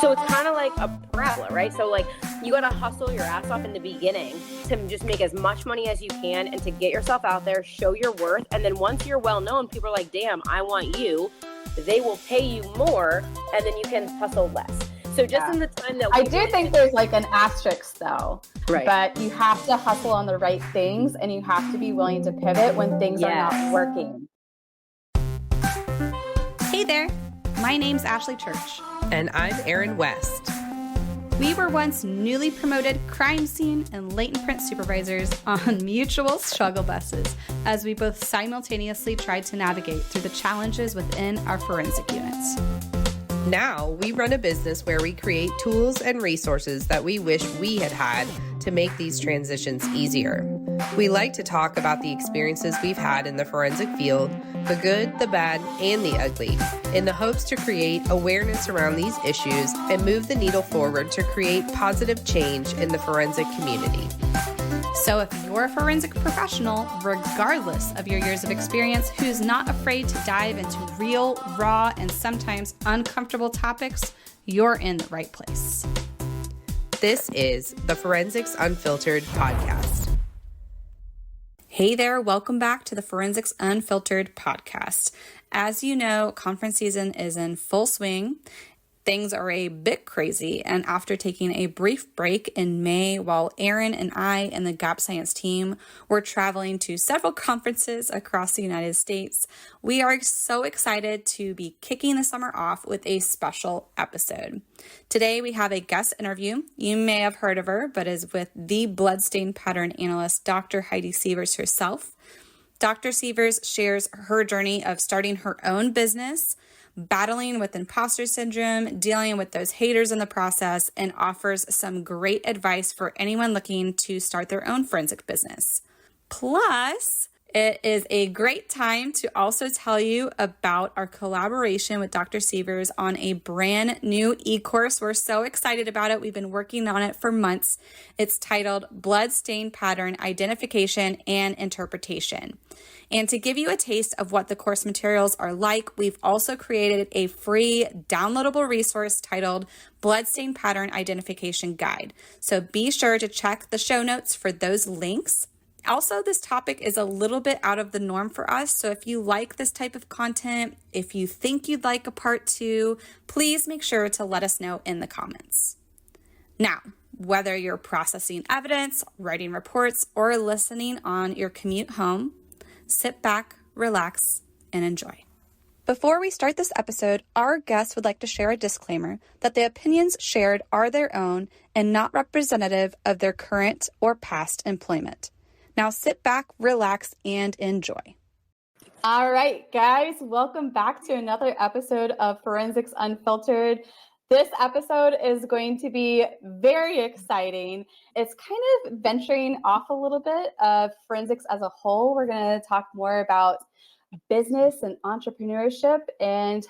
So it's kind of like a parabola, right? So like you got to hustle your ass off in the beginning to just make as much money as you can and to get yourself out there, show your worth. And then once you're well known, people are like, damn, I want you. They will pay you more and then you can hustle less. So just in the time that I do think there's like an asterisk though, right? But you have to hustle on the right things and you have to be willing to pivot when things are not working. Hey there, my name's Ashley Church. And I'm Erin West. We were once newly promoted crime scene and latent print supervisors on mutual struggle buses as we both simultaneously tried to navigate through the challenges within our forensic units. Now we run a business where we create tools and resources that we wish we had had to make these transitions easier. We like to talk about the experiences we've had in the forensic field, the good, the bad, and the ugly, in the hopes to create awareness around these issues and move the needle forward to create positive change in the forensic community. So if you're a forensic professional, regardless of your years of experience, who's not afraid to dive into real, raw, and sometimes uncomfortable topics, you're in the right place. This is the Forensics Unfiltered podcast. Hey there, welcome back to the Forensics Unfiltered podcast. As you know, conference season is in full swing. Things are a bit crazy, and after taking a brief break in May while Erin and I and the Gap Science team were traveling to several conferences across the United States, we are so excited to be kicking the summer off with a special episode. Today we have a guest interview. You may have heard of her, but is with the Bloodstain Pattern Analyst Dr. Heidi Sievers herself. Dr. Sievers shares her journey of starting her own business, battling with imposter syndrome, dealing with those haters in the process, and offers some great advice for anyone looking to start their own forensic business. Plus, it is a great time to also tell you about our collaboration with Dr. Sievers on a brand new e-course. We're so excited about it. We've been working on it for months. It's titled Bloodstain Pattern Identification and Interpretation. And to give you a taste of what the course materials are like, we've also created a free downloadable resource titled Bloodstain Pattern Identification Guide. So be sure to check the show notes for those links. Also, this topic is a little bit out of the norm for us. So if you like this type of content, if you think you'd like a part 2, please make sure to let us know in the comments. Now, whether you're processing evidence, writing reports, or listening on your commute home, sit back, relax, and enjoy. Before we start this episode, our guest would like to share a disclaimer that the opinions shared are their own and not representative of their current or past employment. Now sit back, relax, and enjoy. All right, guys, welcome back to another episode of Forensics Unfiltered. This episode is going to be very exciting. It's kind of venturing off a little bit of forensics as a whole. We're going to talk more about business and entrepreneurship, and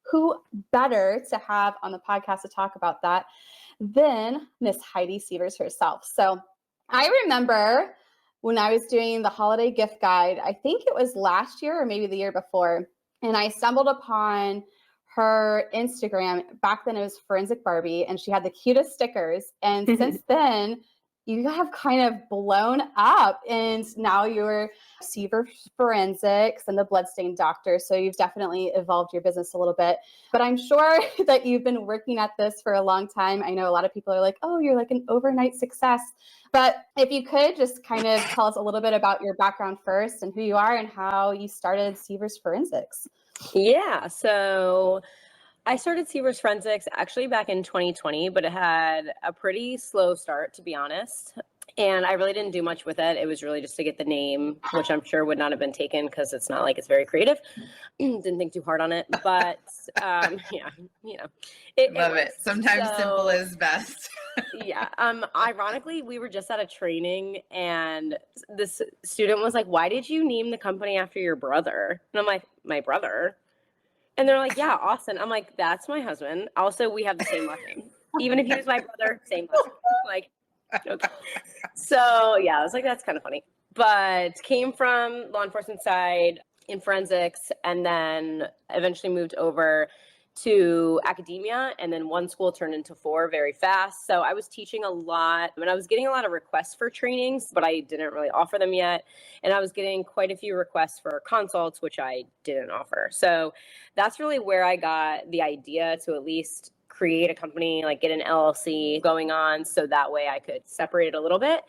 who better to have on the podcast to talk about that than Miss Heidi Sievers herself. So I remember when I was doing the holiday gift guide, I think it was last year or maybe the year before, and I stumbled upon her Instagram. Back then it was Forensic Barbie, and she had the cutest stickers. And since then, you have kind of blown up, and now you're Sievers Forensics and the Bloodstain Doctor. So you've definitely evolved your business a little bit. But I'm sure that you've been working at this for a long time. I know a lot of people are like, oh, you're like an overnight success. But if you could just kind of tell us a little bit about your background first and who you are and how you started Sievers Forensics. Yeah, so I started Sievers Forensics actually back in 2020, but it had a pretty slow start, to be honest. And I really didn't do much with it. It was really just to get the name, which I'm sure would not have been taken because it's not like it's very creative. Didn't think too hard on it, but yeah, you know. Love it. Sometimes simple is best. Yeah. Ironically, we were just at a training and this student was like, why did you name the company after your brother? And I'm like, my brother? And they're like, yeah, Austin. I'm like, that's my husband. Also, we have the same last name. Even if he was my brother, same last name. Like, okay. So yeah, I was like, that's kind of funny. But came from law enforcement side in forensics and then eventually moved over to academia, and then one school turned into 4 very fast. So I was teaching a lot, and I was getting a lot of requests for trainings, but I didn't really offer them yet. And I was getting quite a few requests for consults, which I didn't offer. So that's really where I got the idea to at least create a company, like get an LLC going on, so that way I could separate it a little bit.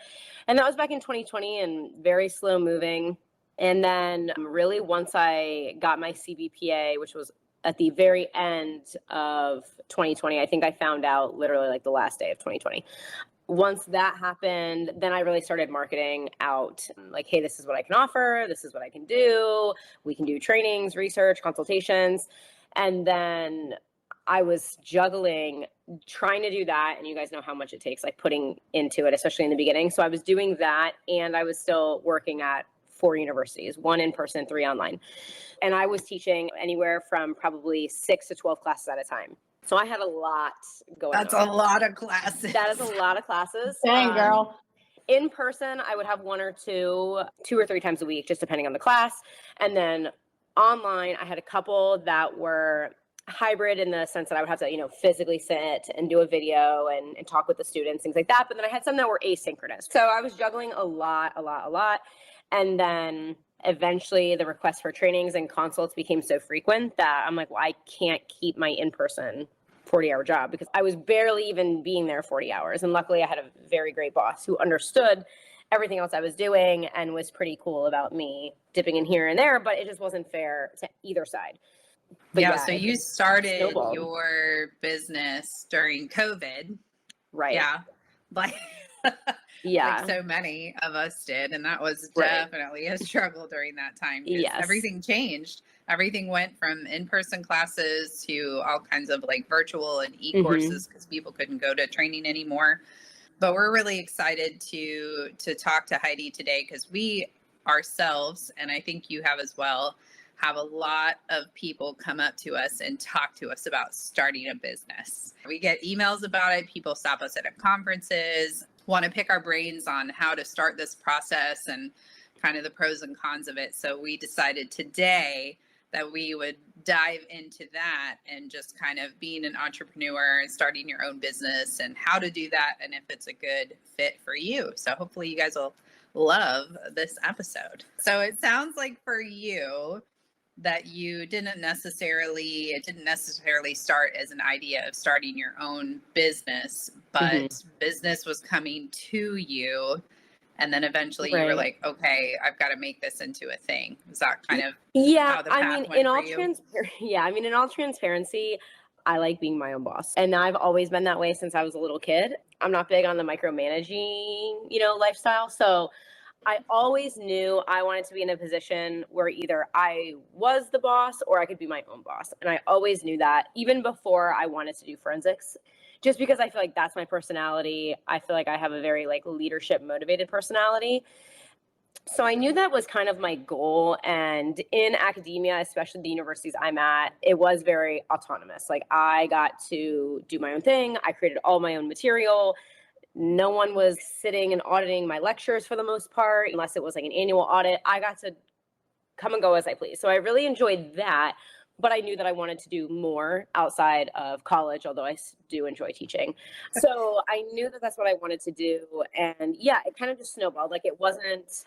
And that was back in 2020 and very slow moving. And then really once I got my CBPA, which was at the very end of 2020, I think I found out literally like the last day of 2020. Once that happened, then I really started marketing out like, hey, this is what I can offer. This is what I can do. We can do trainings, research, consultations. And then I was juggling trying to do that. And you guys know how much it takes, like putting into it, especially in the beginning. So I was doing that, and I was still working at 4 universities, 1 in person, 3 online. And I was teaching anywhere from probably 6 to 12 classes at a time. So I had a lot going That's on. a lot of classes. That is a lot of classes. Dang, girl. In person, I would have 1 or 2 or 3 times a week, just depending on the class. And then online, I had a couple that were hybrid in the sense that I would have to, physically sit and do a video and talk with the students, things like that. But then I had some that were asynchronous. So I was juggling a lot. And then eventually the requests for trainings and consults became so frequent that I'm like, well, I can't keep my in-person 40-hour job because I was barely even being there 40 hours. And luckily I had a very great boss who understood everything else I was doing and was pretty cool about me dipping in here and there, but it just wasn't fair to either side. But yeah, so you started snowballed. your business during COVID. Right. Yeah. Like, yeah. like so many of us did. And that was Right. definitely a struggle during that time. Yes. Everything changed. Everything went from in-person classes to all kinds of like virtual and e-courses because people couldn't go to training anymore. But we're really excited to talk to Heidi today because we ourselves, and I think you have as well, have a lot of people come up to us and talk to us about starting a business. We get emails about it. People stop us at conferences, want to pick our brains on how to start this process and kind of the pros and cons of it. So we decided today that we would dive into that and just kind of being an entrepreneur and starting your own business and how to do that and if it's a good fit for you. So hopefully you guys will love this episode. So it sounds like for you that it didn't necessarily start as an idea of starting your own business, but business was coming to you. And then eventually you were like, okay, I've got to make this into a thing. Is that kind of how the path went for you? In all transparency, I like being my own boss. And I've always been that way since I was a little kid. I'm not big on the micromanaging, lifestyle. So I always knew I wanted to be in a position where either I was the boss or I could be my own boss. And I always knew that even before I wanted to do forensics, just because I feel like that's my personality. I feel like I have a very leadership motivated personality. So I knew that was kind of my goal. And in academia, especially the universities I'm at, it was very autonomous. Like I got to do my own thing. I created all my own material. No one was sitting and auditing my lectures for the most part, unless it was like an annual audit. I got to come and go as I please. So I really enjoyed that. But I knew that I wanted to do more outside of college, although I do enjoy teaching. So I knew that that's what I wanted to do. And yeah, it kind of just snowballed. Like it wasn't,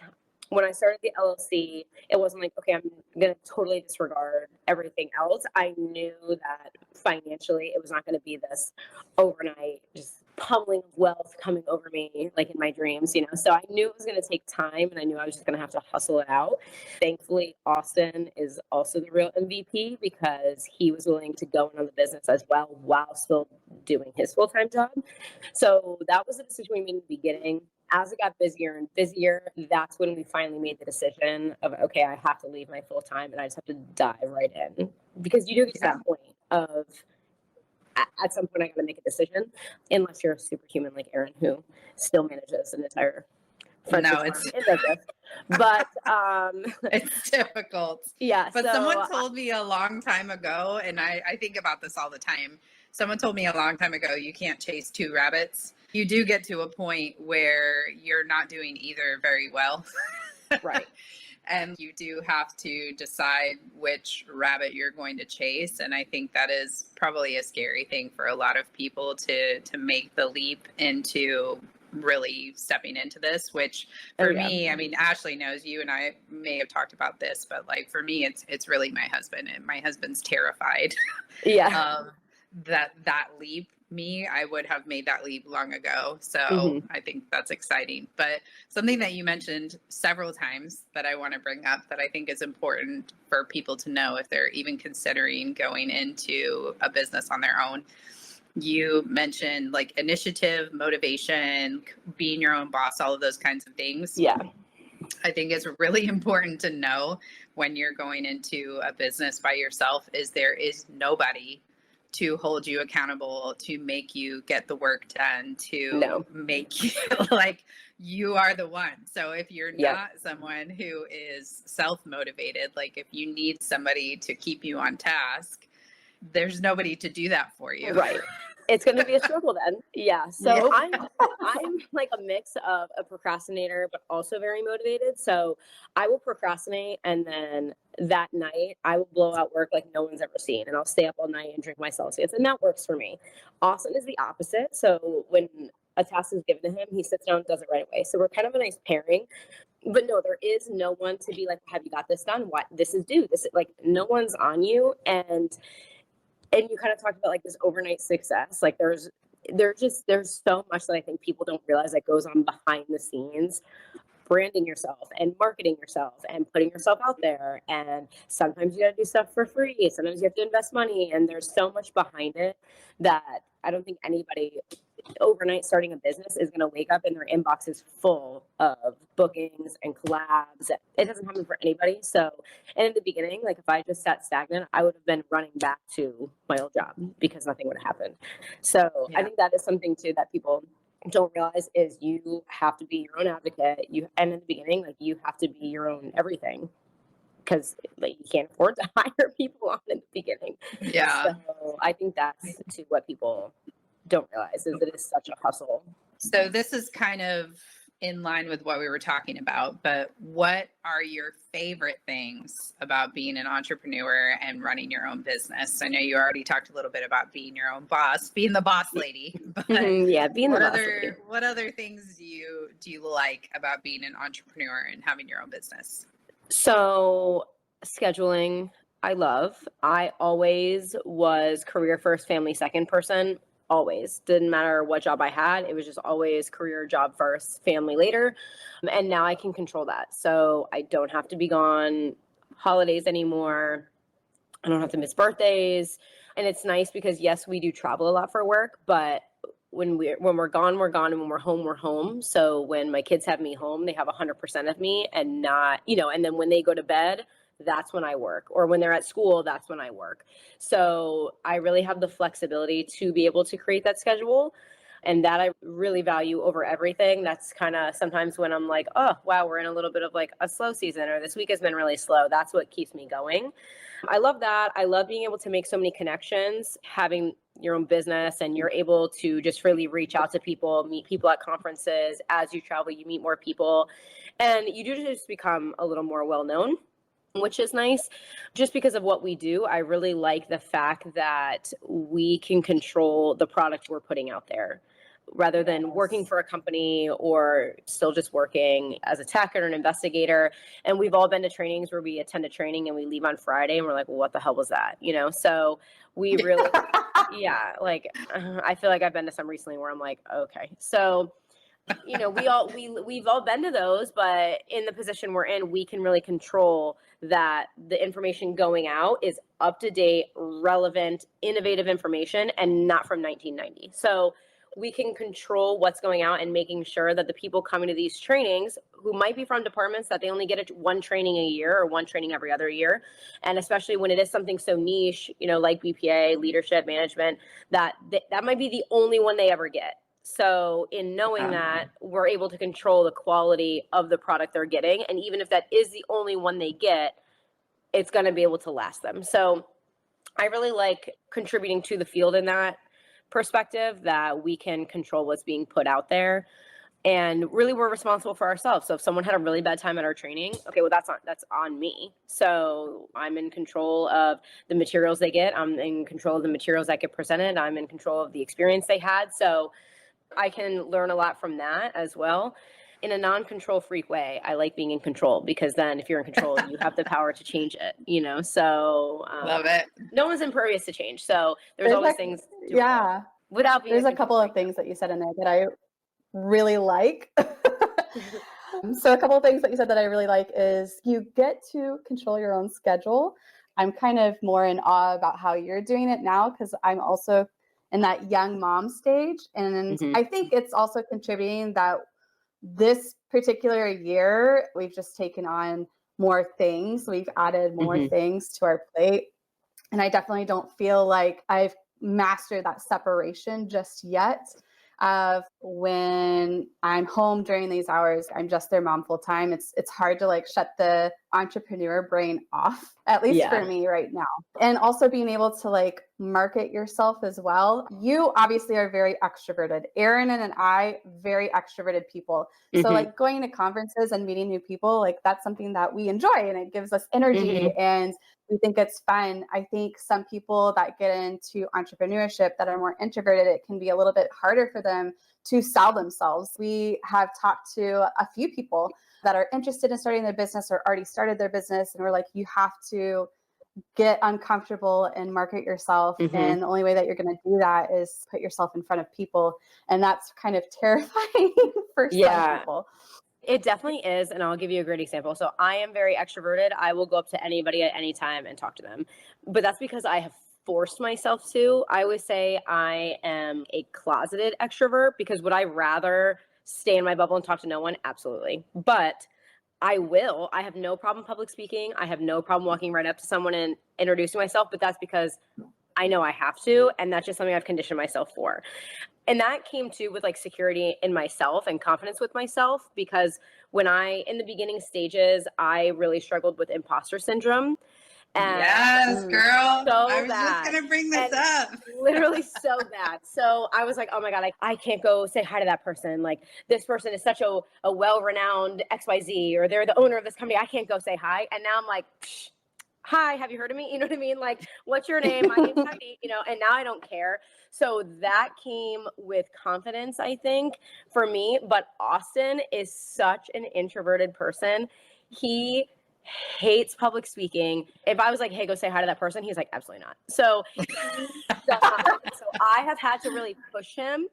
when I started the LLC, it wasn't like, okay, I'm going to totally disregard everything else. I knew that financially it was not going to be this overnight just pummeling of wealth coming over me like in my dreams, So I knew it was going to take time and I knew I was just going to have to hustle it out. Thankfully, Austin is also the real MVP because he was willing to go in on the business as well while still doing his full-time job. So that was a decision we made in the beginning. As it got busier and busier, that's when we finally made the decision of, okay, I have to leave my full-time and I just have to dive right in. Because you do get to that point of, at some point I got to make a decision, unless you're a superhuman like Aaron, who still manages an entire it's but it's difficult. Yeah. But someone told me a long time ago, and I think about this all the time. Someone told me a long time ago, you can't chase 2 rabbits. You do get to a point where you're not doing either very well. Right. and you do have to decide which rabbit you're going to chase. And I think that is probably a scary thing for a lot of people to make the leap into really stepping into this, which for me, I mean, Ashley knows, you and I may have talked about this, but like for me, it's really my husband, and my husband's terrified. That leap. I would have made that leap long ago. So I think that's exciting. But something that you mentioned several times that I want to bring up that I think is important for people to know if they're even considering going into a business on their own. You mentioned like initiative, motivation, being your own boss, all of those kinds of things. Yeah. I think it's really important to know when you're going into a business by yourself is there is nobody to hold you accountable, to make you get the work done, to make you like you are the one. So if you're not someone who is self-motivated, like if you need somebody to keep you on task, there's nobody to do that for you. Right. It's going to be a struggle then. Yeah. So I'm like a mix of a procrastinator, but also very motivated. So I will procrastinate, and then that night I will blow out work like no one's ever seen, and I'll stay up all night and drink my Celsius, and that works for me. Austin is the opposite. So when a task is given to him, he sits down and does it right away. So we're kind of a nice pairing. But no, there is no one to be like, have you got this done? What? This is due. This is like, no one's on you. And you kind of talked about like this overnight success. Like there's so much that I think people don't realize that goes on behind the scenes, branding yourself and marketing yourself and putting yourself out there. And sometimes you got to do stuff for free. Sometimes you have to invest money, and there's so much behind it that I don't think anybody overnight starting a business is going to wake up and their inbox is full of bookings and collabs. It doesn't happen for anybody. So, and in the beginning, like if I just sat stagnant, I would have been running back to my old job because nothing would have happened. So I think that is something too that people don't realize is you have to be your own advocate. And in the beginning, like you have to be your own everything, because like you can't afford to hire people on in the beginning. Yeah. So I think that's to what people don't realize is it is such a hustle. So this is kind of in line with what we were talking about, but what are your favorite things about being an entrepreneur and running your own business? I know you already talked a little bit about being your own boss, being the boss lady, but being the boss lady. What other things do you like about being an entrepreneur and having your own business? So scheduling, I love. I always was career first, family second person. Always. Didn't matter what job I had. It was just always career, job first, family later. And now I can control that. So I don't have to be gone holidays anymore. I don't have to miss birthdays. And it's nice because yes, we do travel a lot for work, but when we're gone, we're gone. And when we're home. So when my kids have me home, they have 100% of me, and not, and then when they go to bed, that's when I work, or when they're at school, that's when I work. So I really have the flexibility to be able to create that schedule, and that I really value over everything. That's kind of sometimes when I'm like, oh, wow, we're in a little bit of like a slow season, or this week has been really slow. That's what keeps me going. I love that. I love being able to make so many connections, having your own business, and you're able to just really reach out to people, meet people at conferences. As you travel, you meet more people, and you do just become a little more well-known, which is nice. Just because of what we do, I really like the fact that we can control the product we're putting out there, rather than working for a company or still just working as a tech or an investigator. And we've all been to trainings where we attend a training and we leave on Friday and we're like, well, what the hell was that? So we really, I feel like I've been to some recently where I'm like, okay. So we've all been to those, but in the position we're in, we can really control that the information going out is up to date, relevant, innovative information, and not from 1990. So we can control what's going out and making sure that the people coming to these trainings, who might be from departments that they only get one training a year or one training every other year, and especially when it is something so niche, like BPA, leadership, management, that might be the only one they ever get. So in knowing that, we're able to control the quality of the product they're getting. And even if that is the only one they get, it's going to be able to last them. So I really like contributing to the field in that perspective, that we can control what's being put out there. And really, we're responsible for ourselves. So if someone had a really bad time at our training, okay, well, that's on me. So I'm in control of the materials they get. I'm in control of the materials that get presented. I'm in control of the experience they had. So I can learn a lot from that as well. In a non-control freak way, I like being in control, because then if you're in control, you have the power to change it, So Love it. no one's impervious to change. So there's always things doable Yeah. without being There's in a couple control of things that you said in there that I really like. So a couple of things that you said that I really like is you get to control your own schedule. I'm kind of more in awe about how you're doing it now, because I'm also in that young mom stage. And Mhm. I think it's also contributing that this particular year, we've just taken on more things. We've added more Mhm. things to our plate. And I definitely don't feel like I've mastered that separation just yet of when I'm home during these hours, I'm just their mom full time. It's hard to like shut the entrepreneur brain off, at least for me right now. And also being able to like market yourself as well. You obviously are very extroverted. Erin and I, very extroverted people. So Mhm. like going to conferences and meeting new people, like that's something that we enjoy and it gives us energy and we think it's fun. I think some people that get into entrepreneurship that are more introverted, it can be a little bit harder for them to sell themselves. We have talked to a few people that are interested in starting their business or already started their business. And we're like, you have to get uncomfortable and market yourself. And the only way that you're going to do that is put yourself in front of people. And that's kind of terrifying for some people. It definitely is. And I'll give you a great example. So I am very extroverted. I will go up to anybody at any time and talk to them. But that's because I have forced myself to. I always say I am a closeted extrovert, because would I rather stay in my bubble and talk to no one? Absolutely. But I will. I have no problem public speaking. I have no problem walking right up to someone and introducing myself. But that's because I know I have to. And that's just something I've conditioned myself for. And that came too with like security in myself and confidence with myself, because when in the beginning stages, I really struggled with imposter syndrome. And Yes, girl. so I was bad. just going to bring this And up. literally so bad. So I was like, oh my God, I can't go say hi to that person. Like, this person is such a well-renowned XYZ, or they're the owner of this company. I can't go say hi. And now I'm like, psh, hi, have you heard of me? You know what I mean? Like, what's your name? My name's Heidi, and now I don't care. So that came with confidence, I think, for me. But Austin is such an introverted person. He hates public speaking. If I was like, hey, go say hi to that person, he's like, absolutely not. So he does not like it. So I have had to really push him.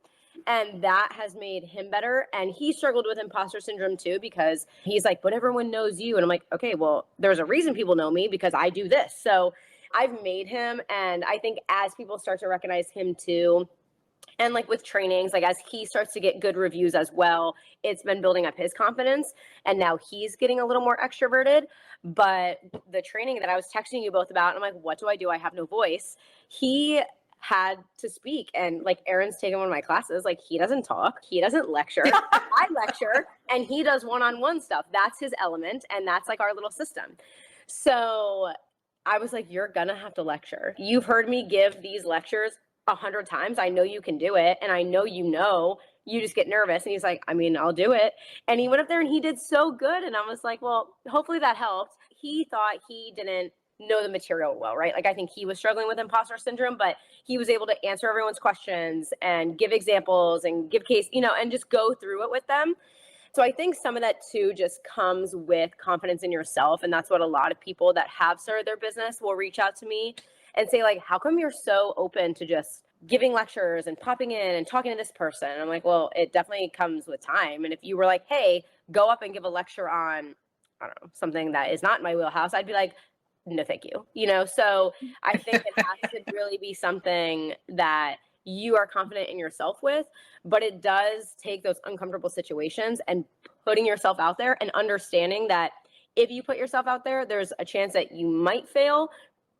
And that has made him better. And he struggled with imposter syndrome too, because he's like, but everyone knows you. And I'm like, okay, well, there's a reason people know me, because I do this. So I've made him. And I think as people start to recognize him too, and like with trainings, like as he starts to get good reviews as well, it's been building up his confidence. And now he's getting a little more extroverted. But the training that I was texting you both about, I'm like, what do? I have no voice. He had to speak. And like Aaron's taken one of my classes, like he doesn't talk, he doesn't lecture. I lecture and he does one-on-one stuff. That's his element. And that's like our little system. So I was like, you're gonna have to lecture. You've heard me give these lectures 100 times. I know you can do it. And I know, you just get nervous. And he's like, I mean, I'll do it. And he went up there and he did so good. And I was like, well, hopefully that helped. He thought he didn't know the material well, right? Like I think he was struggling with imposter syndrome, but he was able to answer everyone's questions and give examples and give case, and just go through it with them. So I think some of that too just comes with confidence in yourself. And that's what a lot of people that have started their business will reach out to me and say, like, how come you're so open to just giving lectures and popping in and talking to this person? And I'm like, well, it definitely comes with time. And if you were like, hey, go up and give a lecture on, I don't know, something that is not in my wheelhouse, I'd be like, no, thank you. So I think it has to really be something that you are confident in yourself with, but it does take those uncomfortable situations and putting yourself out there and understanding that if you put yourself out there, there's a chance that you might fail,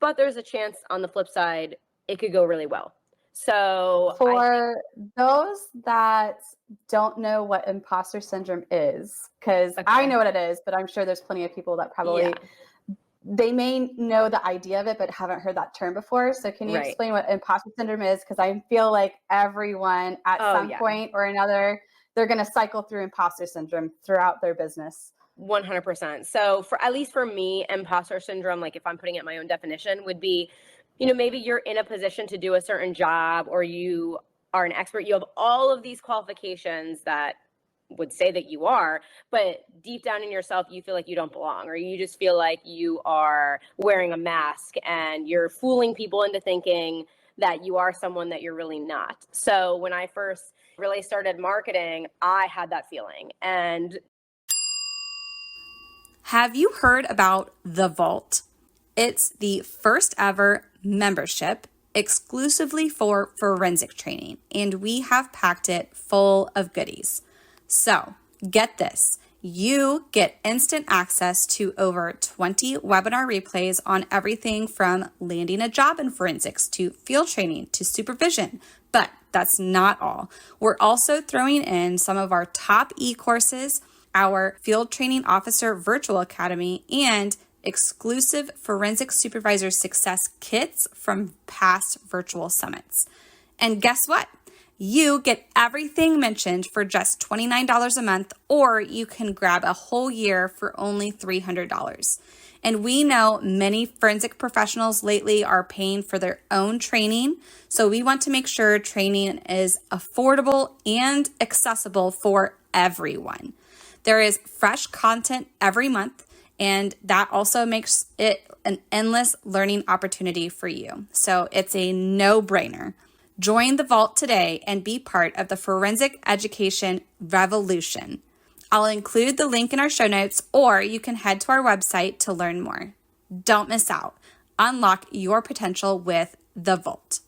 but there's a chance on the flip side, it could go really well. So for those that don't know what imposter syndrome is, because I know what it is, but I'm sure there's plenty of people that probably they may know the idea of it, but haven't heard that term before. So can you explain what imposter syndrome is? Because I feel like everyone at some point or another they're going to cycle through imposter syndrome throughout their business? 100%. So for, at least for me, imposter syndrome, like if I'm putting it my own definition, would be, maybe you're in a position to do a certain job, or you are an expert. You have all of these qualifications that would say that you are, but deep down in yourself, you feel like you don't belong, or you just feel like you are wearing a mask and you're fooling people into thinking that you are someone that you're really not. So when I first really started marketing, I had that feeling. And have you heard about The Vault? It's the first ever membership exclusively for forensic training, and we have packed it full of goodies. So get this, you get instant access to over 20 webinar replays on everything from landing a job in forensics to field training to supervision. But that's not all. We're also throwing in some of our top e-courses, our Field Training Officer Virtual Academy, and exclusive Forensic Supervisor Success kits from past virtual summits. And guess what? You get everything mentioned for just $29 a month, or you can grab a whole year for only $300. And we know many forensic professionals lately are paying for their own training, so we want to make sure training is affordable and accessible for everyone. There is fresh content every month, and that also makes it an endless learning opportunity for you. So it's a no-brainer. Join the Vault today and be part of the forensic education revolution. I'll include the link in our show notes, or you can head to our website to learn more. Don't miss out. Unlock your potential with the Vault.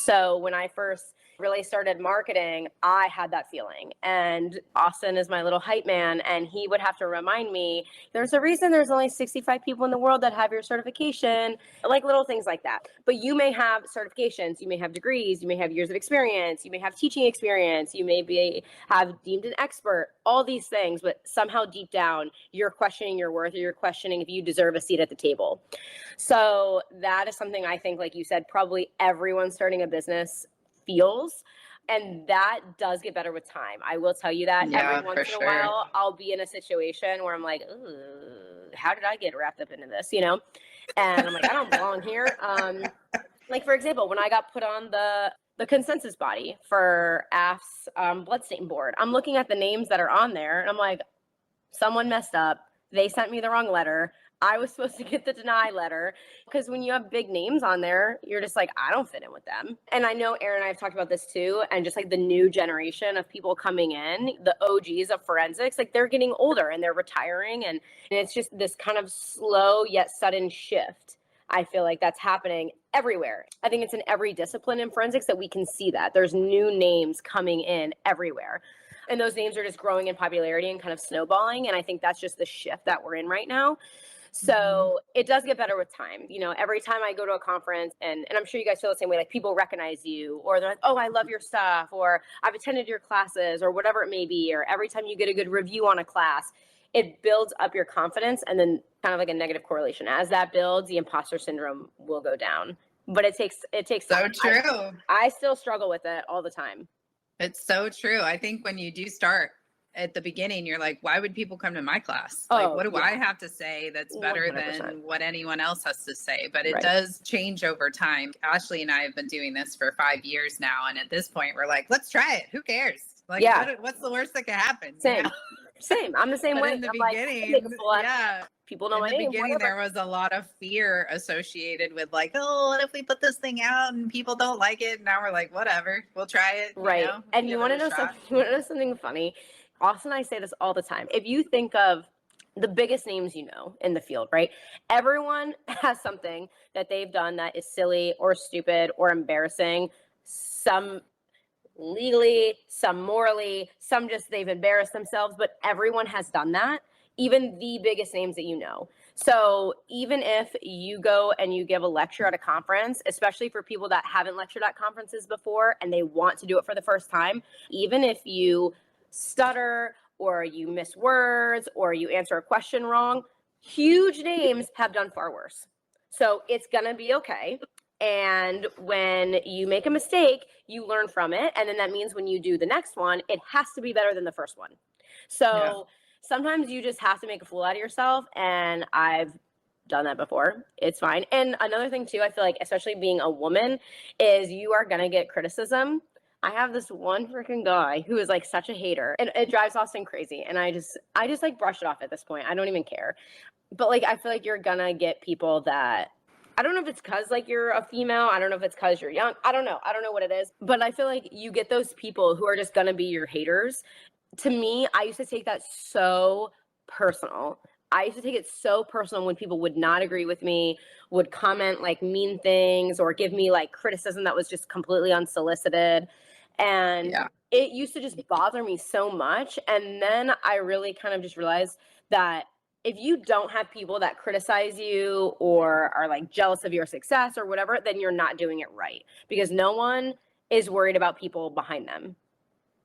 so when I first really started marketing, I had that feeling. And Austin is my little hype man, and he would have to remind me, there's a reason there's only 65 people in the world that have your certification, like little things like that. But you may have certifications, you may have degrees, you may have years of experience, you may have teaching experience, you may have deemed an expert, all these things, but somehow deep down, you're questioning your worth, or you're questioning if you deserve a seat at the table. So that is something I think, like you said, probably everyone starting a business feels, and that does get better with time. I will tell you that. Yeah, every once in a while, I'll be in a situation where I'm like, ooh, how did I get wrapped up into this, And I'm like, I don't belong here. Like, for example, when I got put on the consensus body for AF's Bloodstain board, I'm looking at the names that are on there, and I'm like, someone messed up. They sent me the wrong letter. I was supposed to get the deny letter, because when you have big names on there, you're just like, I don't fit in with them. And I know Aaron and I have talked about this too. And just like the new generation of people coming in, the OGs of forensics, like they're getting older and they're retiring. And it's just this kind of slow yet sudden shift. I feel like that's happening everywhere. I think it's in every discipline in forensics that we can see that. There's new names coming in everywhere. And those names are just growing in popularity and kind of snowballing. And I think that's just the shift that we're in right now. So it does get better with time. Every time I go to a conference, and I'm sure you guys feel the same way, like people recognize you, or they're like, oh, I love your stuff, or I've attended your classes, or whatever it may be, or every time you get a good review on a class, it builds up your confidence, and then kind of like a negative correlation. As that builds, the imposter syndrome will go down. But it takes time. So true. I still struggle with it all the time. It's so true. I think when you do start at the beginning, you're like, why would people come to my class? Like, what do I have to say that's better 100%. than what anyone else has to say? But it Right. does change over time. Ashley and I have been doing this for 5 years now. And at this point, we're like, let's try it. Who cares? Like, what's the worst that could happen? Same. Same. I'm the same But way. in the I'm beginning, like, people know my name. In the beginning, whatever. there was a lot of fear associated with like, oh, what if we put this thing out and people don't like it? Now we're like, whatever, we'll try it. Right. And you want to know something? You want to know something funny? Austin and I say this all the time. If you think of the biggest names in the field, right? Everyone has something that they've done that is silly or stupid or embarrassing. Some legally, some morally, some just they've embarrassed themselves, but everyone has done that, even the biggest names that you know. So even if you go and you give a lecture at a conference, especially for people that haven't lectured at conferences before and they want to do it for the first time, even if you stutter or you miss words or you answer a question wrong, huge names have done far worse. So it's going to be okay. And when you make a mistake, you learn from it. And then that means when you do the next one, it has to be better than the first one. So sometimes you just have to make a fool out of yourself. And I've done that before. It's fine. And another thing too, I feel like, especially being a woman, is you are going to get criticism. I have this one freaking guy who is like such a hater, and it drives Austin crazy. And I just like brush it off at this point. I don't even care. But like, I feel like you're gonna get people that, I don't know if it's because like you're a female. I don't know if it's because you're young. I don't know what it is. But I feel like you get those people who are just gonna be your haters. To me, I used to take that so personal. I used to take it so personal when people would not agree with me, would comment like mean things or give me like criticism that was just completely unsolicited. And it used to just bother me so much. And then I really kind of just realized that if you don't have people that criticize you or are like jealous of your success or whatever, then you're not doing it right, because no one is worried about people behind them.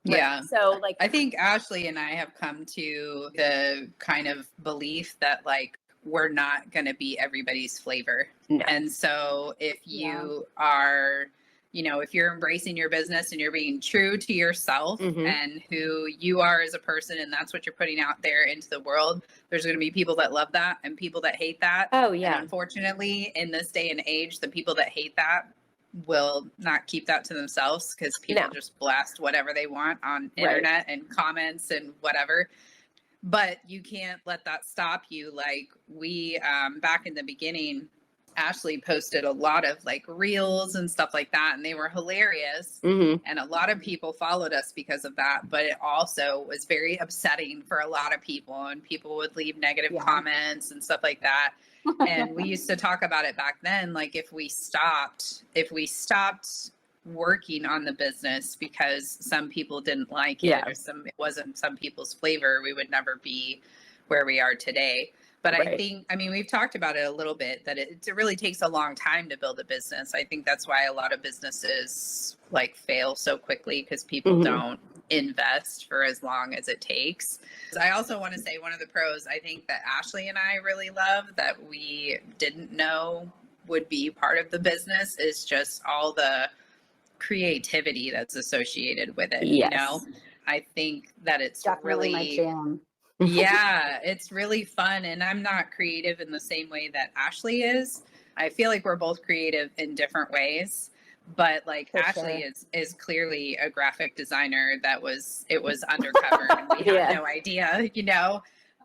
Right? Yeah. So like, I think Ashley and I have come to the kind of belief that like we're not going to be everybody's flavor. No. And so if you are, you know, if you're embracing your business and you're being true to yourself and who you are as a person, and that's what you're putting out there into the world, there's going to be people that love that and people that hate that. Oh yeah. And unfortunately, in this day and age, the people that hate that will not keep that to themselves, because people just blast whatever they want on internet and comments and whatever. But you can't let that stop you. Like we, back in the beginning, Ashley posted a lot of like reels and stuff like that, and they were hilarious. And a lot of people followed us because of that, but it also was very upsetting for a lot of people, and people would leave negative comments and stuff like that. And we used to talk about it back then, like if we stopped working on the business because some people didn't like it or it wasn't some people's flavor, we would never be where we are today. But I think, I mean, we've talked about it a little bit, that it really takes a long time to build a business. I think that's why a lot of businesses like fail so quickly, because people don't invest for as long as it takes. I also want to say one of the pros I think that Ashley and I really love that we didn't know would be part of the business is just all the creativity that's associated with it. You know, I think that it's Definitely really my jam. Yeah, it's really fun. And I'm not creative in the same way that Ashley is. I feel like we're both creative in different ways. But like Ashley is clearly a graphic designer it was undercover and we had no idea, you know.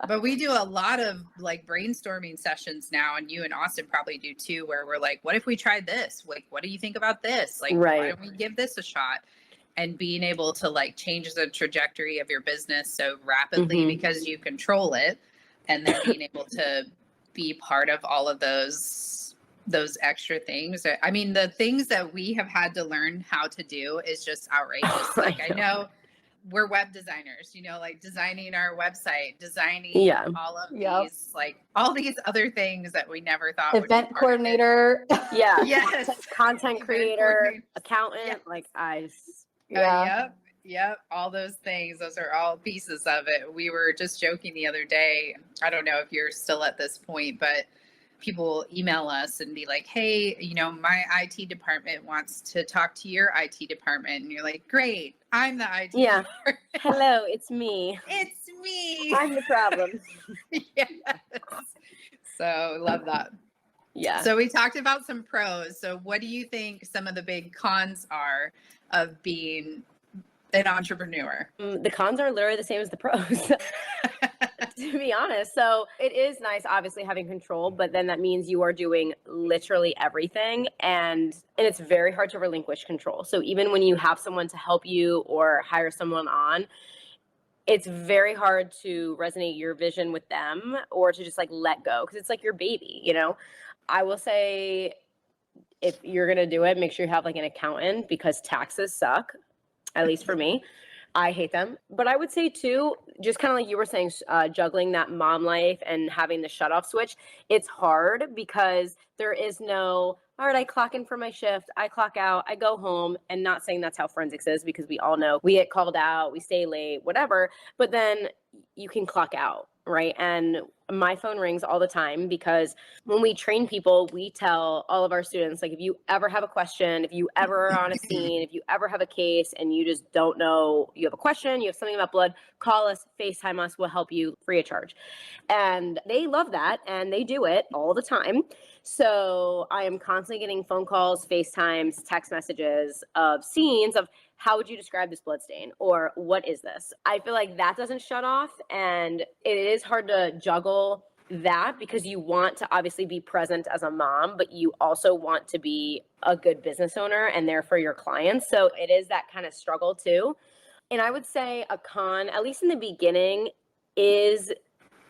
But we do a lot of like brainstorming sessions now, and you and Austin probably do too, where we're like, what if we tried this? Like, what do you think about this? Like, why don't we give this a shot? And being able to like change the trajectory of your business so rapidly because you control it, and then being able to be part of all of those extra things. I mean, the things that we have had to learn how to do is just outrageous. Like I know we're web designers, you know, like designing our website, designing all of these, like all these other things that we never thought. Event coordinator. Content creator, accountant. Like I just. Yep. All those things. Those are all pieces of it. We were just joking the other day. I don't know if you're still at this point, but people email us and be like, hey, you know, my IT department wants to talk to your IT department. And you're like, great, I'm the IT department. Hello, it's me. It's me. I'm the problem. Yes. So love that. Yeah. So we talked about some pros. So what do you think some of the big cons are of being an entrepreneur? The cons are literally the same as the pros, to be honest. So it is nice, obviously, having control, but then that means you are doing literally everything, and it's very hard to relinquish control. So even when you have someone to help you or hire someone on, it's very hard to resonate your vision with them or to just like let go, because it's like your baby, you know. I will say, if you're going to do it, make sure you have like an accountant, because taxes suck, at least for me. I hate them. But I would say too, just kind of like you were saying, juggling that mom life and having the shut off switch, it's hard because there is no, all right, I clock in for my shift, I clock out, I go home. And not saying that's how forensics is, because we all know we get called out, we stay late, whatever. But then you can clock out, right? And my phone rings all the time because when we train people, we tell all of our students, like, if you ever have a question, if you ever are on a scene, if you ever have a case and you just don't know, you have a question, you have something about blood, call us, FaceTime us, we'll help you free of charge. And they love that and they do it all the time. So I am constantly getting phone calls, FaceTimes, text messages of scenes of, how would you describe this blood stain? Or what is this? I feel like that doesn't shut off. And it is hard to juggle that because you want to obviously be present as a mom, but you also want to be a good business owner and there for your clients. So it is that kind of struggle too. And I would say a con, at least in the beginning, is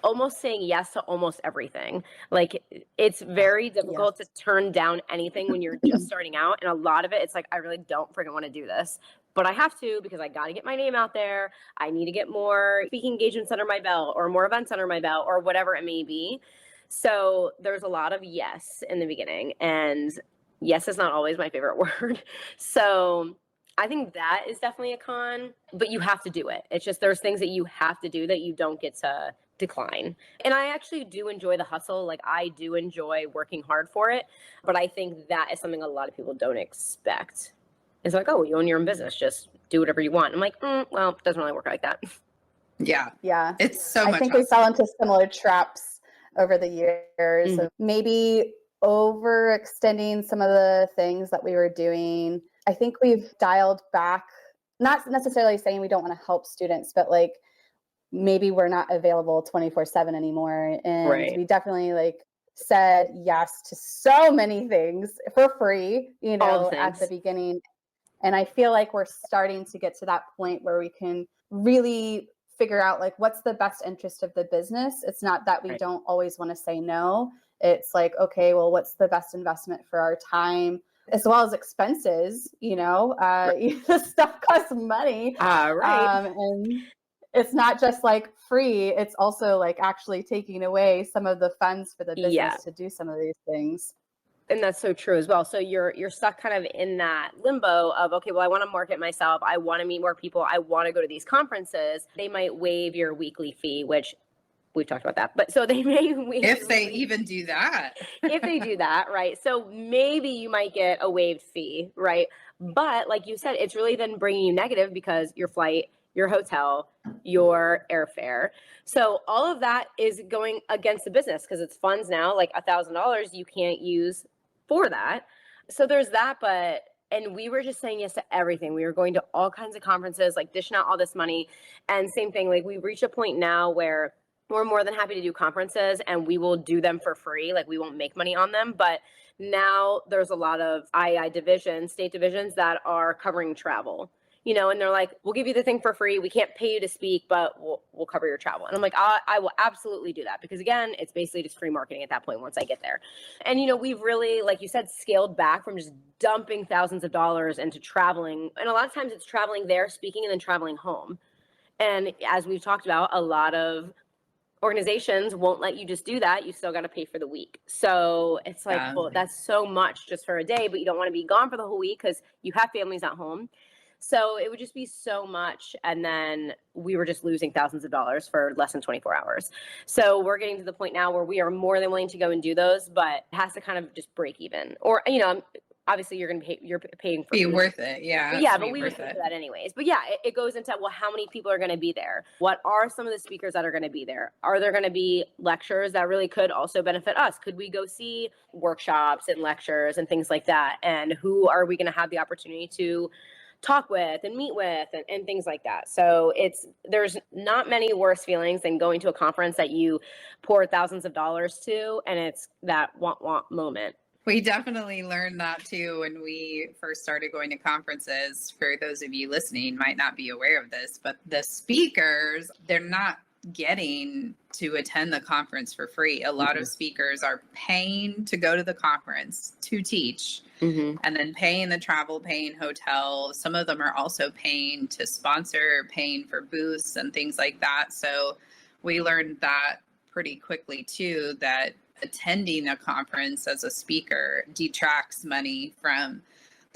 almost saying yes to almost everything. Like, it's very difficult to turn down anything when you're just starting out. And a lot of it, it's like, I really don't freaking want to do this, but I have to because I got to get my name out there. I need to get more speaking engagements under my belt or more events under my belt or whatever it may be. So there's a lot of yes in the beginning, and yes is not always my favorite word. So I think that is definitely a con, but you have to do it. It's just, there's things that you have to do that you don't get to decline. And I actually do enjoy the hustle. Like, I do enjoy working hard for it, but I think that is something a lot of people don't expect. It's like, oh, you own your own business, just do whatever you want. I'm like, well, it doesn't really work like that. Yeah. Yeah. It's so much. I think we fell into similar traps over the years of maybe overextending some of the things that we were doing. I think we've dialed back, not necessarily saying we don't want to help students, but like, maybe we're not available 24/7 anymore. And we definitely like said yes to so many things for free, you know, at the beginning. And I feel like we're starting to get to that point where we can really figure out like, what's the best interest of the business. It's not that we don't always want to say no. It's like, okay, well, what's the best investment for our time as well as expenses, you know, this stuff costs money. And it's not just like free, it's also like actually taking away some of the funds for the business to do some of these things. And that's so true as well. So you're stuck kind of in that limbo of, okay, well, I want to market myself. I want to meet more people. I want to go to these conferences. They might waive your weekly fee, which we've talked about that. But so they may waive. If they even do that. If they do that, right? So maybe you might get a waived fee, right? But like you said, it's really then bringing you negative because your flight, your hotel, your airfare. So all of that is going against the business because it's funds now, like $1,000 you can't use for that. So there's that, and we were just saying yes to everything. We were going to all kinds of conferences, like dishing out all this money. And same thing, like we've reached a point now where we're more than happy to do conferences and we will do them for free. Like, we won't make money on them, but now there's a lot of II divisions, state divisions that are covering travel. You know, and they're like, we'll give you the thing for free. We can't pay you to speak, but we'll cover your travel. And I'm like, I will absolutely do that because, again, it's basically just free marketing at that point once I get there. And, you know, we've really, like you said, scaled back from just dumping thousands of dollars into traveling. And a lot of times it's traveling there, speaking, and then traveling home. And as we've talked about, a lot of organizations won't let you just do that. You still got to pay for the week. So it's like, well, that's so much just for a day, but you don't want to be gone for the whole week because you have families at home. So it would just be so much. And then we were just losing thousands of dollars for less than 24 hours. So we're getting to the point now where we are more than willing to go and do those, but it has to kind of just break even. Or, you know, obviously you're going to pay, you're paying for be worth it. Yeah. But yeah, but we would pay for that anyways. But yeah, it goes into, well, how many people are going to be there? What are some of the speakers that are going to be there? Are there going to be lectures that really could also benefit us? Could we go see workshops and lectures and things like that? And who are we going to have the opportunity to talk with and meet with and things like that. So there's not many worse feelings than going to a conference that you pour thousands of dollars to, and it's that want moment. We definitely learned that too when we first started going to conferences. For those of you listening might not be aware of this, but the speakers, they're not getting to attend the conference for free. A lot of speakers are paying to go to the conference to teach, and then paying the travel, paying hotel. Some of them are also paying to sponsor, paying for booths and things like that. So we learned that pretty quickly too, that attending a conference as a speaker detracts money from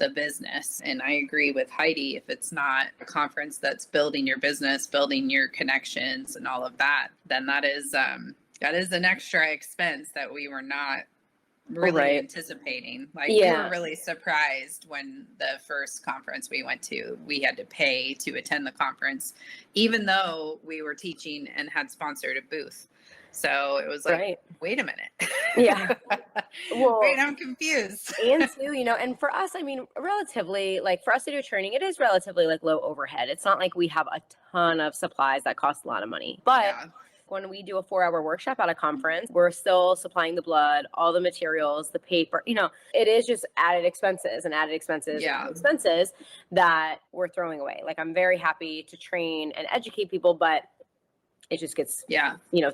the business. And I agree with Heidi, if it's not a conference that's building your business, building your connections and all of that, then that is an extra expense that we were not really anticipating. Like we were really surprised when the first conference we went to, we had to pay to attend the conference, even though we were teaching and had sponsored a booth. So it was like, wait a minute. Yeah. Well, wait, I'm confused. And too, and for us, I mean, relatively, like for us to do training, it is relatively like low overhead. It's not like we have a ton of supplies that cost a lot of money. But when we do a 4-hour workshop at a conference, we're still supplying the blood, all the materials, the paper, it is just added expenses and expenses that we're throwing away. Like I'm very happy to train and educate people, but it just gets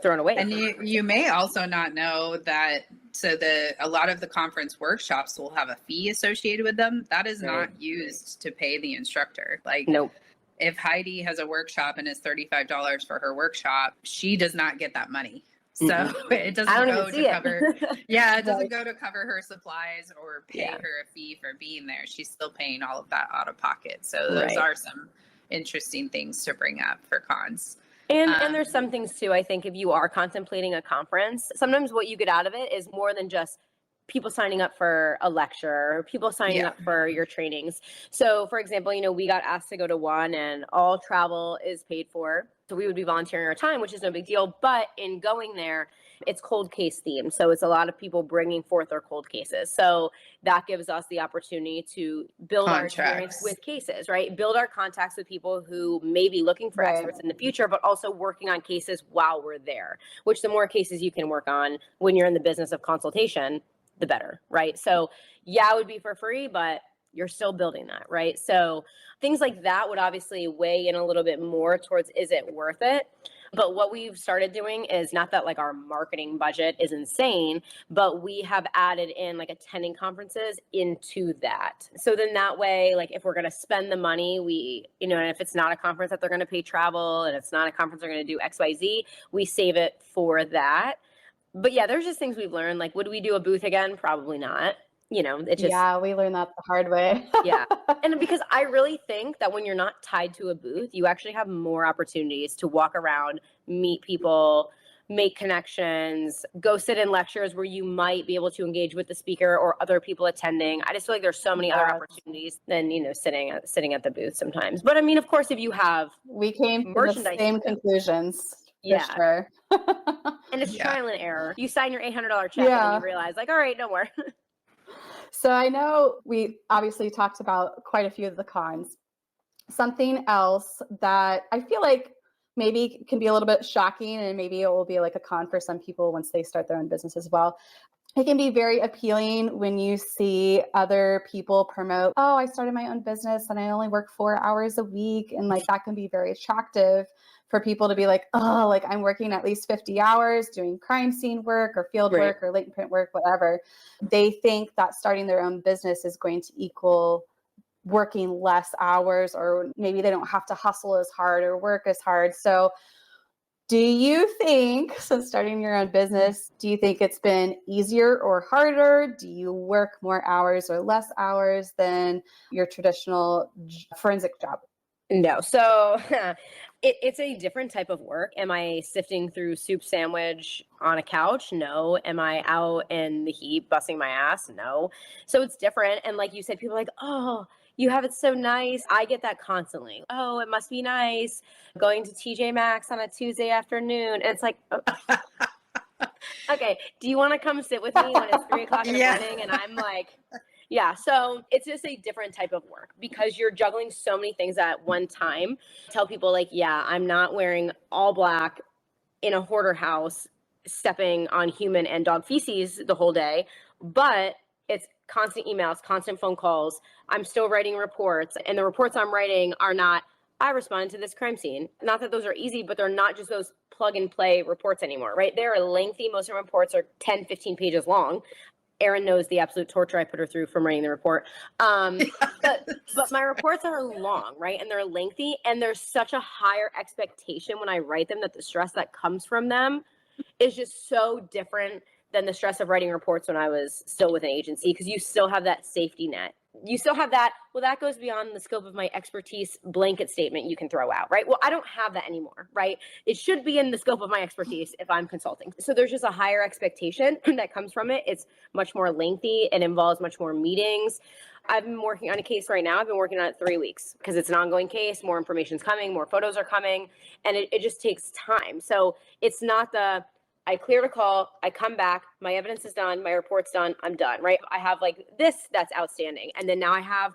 thrown away. And you may also not know that a lot of the conference workshops will have a fee associated with them. That is not used to pay the instructor. Like nope. If Heidi has a workshop and it's $35 for her workshop, she does not get that money. So it doesn't go to cover. It doesn't go to cover her supplies or pay her a fee for being there. She's still paying all of that out of pocket. So those are some interesting things to bring up for cons. And there's some things too, I think if you are contemplating a conference, sometimes what you get out of it is more than just people signing up for a lecture or people signing up for your trainings. So for example, we got asked to go to one and all travel is paid for. So we would be volunteering our time, which is no big deal. But in going there, it's cold case themed. So it's a lot of people bringing forth their cold cases. So that gives us the opportunity to build our experience with cases, right? Build our contacts with people who may be looking for experts in the future, but also working on cases while we're there, which the more cases you can work on when you're in the business of consultation, the better, right? So it would be for free, but you're still building that, right? So things like that would obviously weigh in a little bit more towards, is it worth it? But what we've started doing is not that like our marketing budget is insane, but we have added in like attending conferences into that. So then that way, like if we're going to spend the money, we, and if it's not a conference that they're going to pay travel and it's not a conference they're going to do XYZ, we save it for that. But there's just things we've learned. Like, would we do a booth again? Probably not. It just we learned that the hard way. And because I really think that when you're not tied to a booth, you actually have more opportunities to walk around, meet people, make connections, go sit in lectures where you might be able to engage with the speaker or other people attending. I just feel like there's so many other opportunities than, sitting at the booth sometimes. But I mean, of course, if you have we came to the same conclusions. For sure. And it's trial and error. You sign your $800 check and you realize like, all right, no more. So I know we obviously talked about quite a few of the cons. Something else that I feel like maybe can be a little bit shocking, and maybe it will be like a con for some people once they start their own business as well. It can be very appealing when you see other people promote, oh, I started my own business and I only work 4 hours a week. And like that can be very attractive for people to be like, oh, like I'm working at least 50 hours doing crime scene work or field work or latent print work, whatever. They think that starting their own business is going to equal working less hours, or maybe they don't have to hustle as hard or work as hard. So do you think, since starting your own business, do you think it's been easier or harder? Do you work more hours or less hours than your traditional forensic job? No. So it's a different type of work. Am I sifting through soup sandwich on a couch? No. Am I out in the heat busting my ass? No. So it's different. And like you said, people are like, oh, you have it so nice. I get that constantly. Oh, it must be nice going to TJ Maxx on a Tuesday afternoon. And it's like, okay, do you want to come sit with me when it's 3:00 in the morning? And I'm like, so it's just a different type of work because you're juggling so many things at one time. Tell people like, I'm not wearing all black in a hoarder house, stepping on human and dog feces the whole day, but it's constant emails, constant phone calls. I'm still writing reports, and the reports I'm writing are not, I responded to this crime scene. Not that those are easy, but they're not just those plug and play reports anymore, right? They're lengthy. Most of the reports are 10, 15 pages long. Erin knows the absolute torture I put her through from writing the report. But my reports are long, right? And they're lengthy, and there's such a higher expectation when I write them that the stress that comes from them is just so different than the stress of writing reports when I was still with an agency, because you still have that safety net you still have that. Well, that goes beyond the scope of my expertise blanket statement you can throw out, right? Well, I don't have that anymore, right? It should be in the scope of my expertise if I'm consulting. So there's just a higher expectation that comes from it. It's much more lengthy. It involves much more meetings. I've been working on a case right now. I've been working on it 3 weeks because it's an ongoing case. More information's coming, more photos are coming, and it just takes time. So it's not I cleared a call, I come back, my evidence is done, my report's done, I'm done, right? I have like this that's outstanding. And then now I have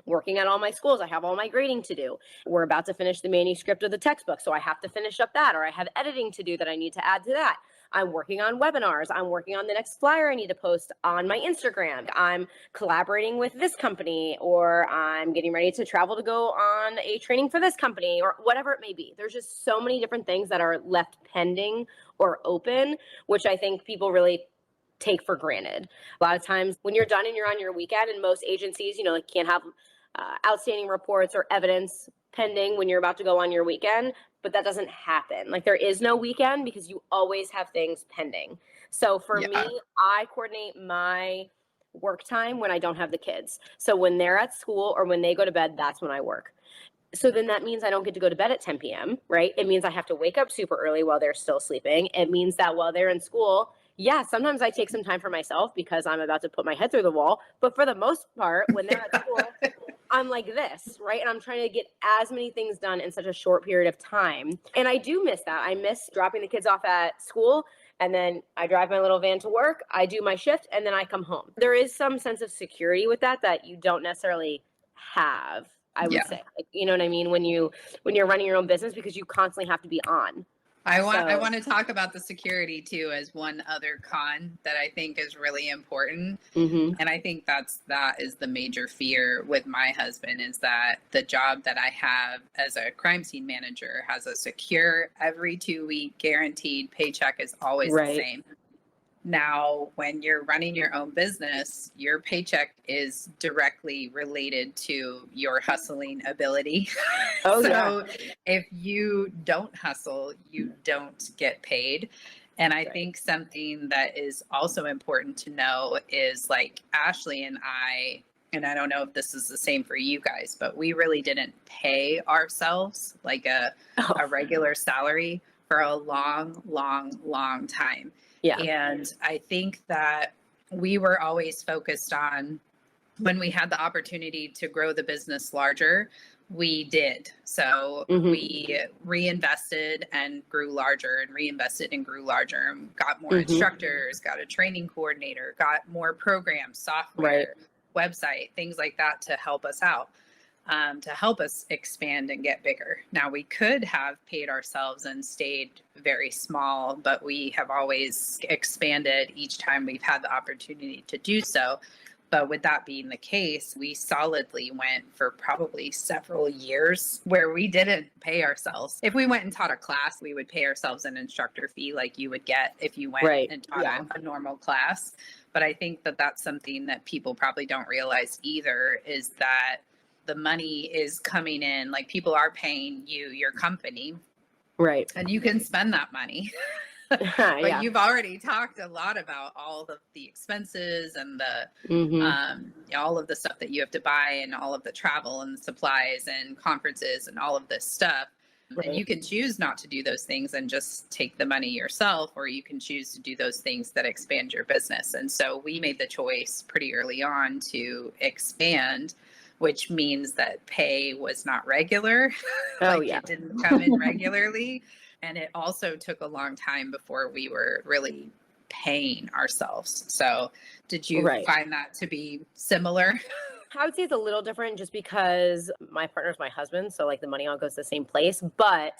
working at all my schools, I have all my grading to do. We're about to finish the manuscript of the textbook, so I have to finish up that, or I have editing to do that I need to add to that. I'm working on webinars. I'm working on the next flyer I need to post on my Instagram. I'm collaborating with this company, or I'm getting ready to travel to go on a training for this company, or whatever it may be. There's just so many different things that are left pending or open, which I think people really take for granted. A lot of times when you're done and you're on your weekend, and most agencies, like can't have outstanding reports or evidence pending when you're about to go on your weekend, but that doesn't happen. Like there is no weekend because you always have things pending. So for me, I coordinate my work time when I don't have the kids. So when they're at school or when they go to bed, that's when I work. So then that means I don't get to go to bed at 10 p.m., right? It means I have to wake up super early while they're still sleeping. It means that while they're in school, sometimes I take some time for myself because I'm about to put my head through the wall. But for the most part, when they're at school, I'm like this, right? And I'm trying to get as many things done in such a short period of time. And I do miss that. I miss dropping the kids off at school, and then I drive my little van to work, I do my shift, and then I come home. There is some sense of security with that you don't necessarily have, I would say. Like, you know what I mean? When you're running your own business, because you constantly have to be on. I want to talk about the security too as one other con that I think is really important. Mm-hmm. And I think that is the major fear with my husband, is that the job that I have as a crime scene manager has a secure every 2-week guaranteed paycheck is always the same. Now, when you're running your own business, your paycheck is directly related to your hustling ability. If you don't hustle, you don't get paid. And I think something that is also important to know is, like, Ashley and I don't know if this is the same for you guys, but we really didn't pay ourselves like a regular salary for a long, long, long time. Yeah. And I think that we were always focused on, when we had the opportunity to grow the business larger, we did. So we reinvested and grew larger, and reinvested and grew larger, and got more instructors, got a training coordinator, got more programs, software, website, things like that to help us out. To help us expand and get bigger. Now, we could have paid ourselves and stayed very small, but we have always expanded each time we've had the opportunity to do so. But with that being the case, we solidly went for probably several years where we didn't pay ourselves. If we went and taught a class, we would pay ourselves an instructor fee like you would get if you went and taught a normal class. But I think that that's something that people probably don't realize either, is that the money is coming in, like people are paying you, your company, right? And you can spend that money. But you've already talked a lot about all of the expenses and the all of the stuff that you have to buy, and all of the travel and supplies and conferences and all of this stuff. And you can choose not to do those things and just take the money yourself, or you can choose to do those things that expand your business. And so we made the choice pretty early on to expand, which means that pay was not regular. It didn't come in regularly. And it also took a long time before we were really paying ourselves. So did you find that to be similar? I would say it's a little different just because my partner's my husband. So like the money all goes to the same place. But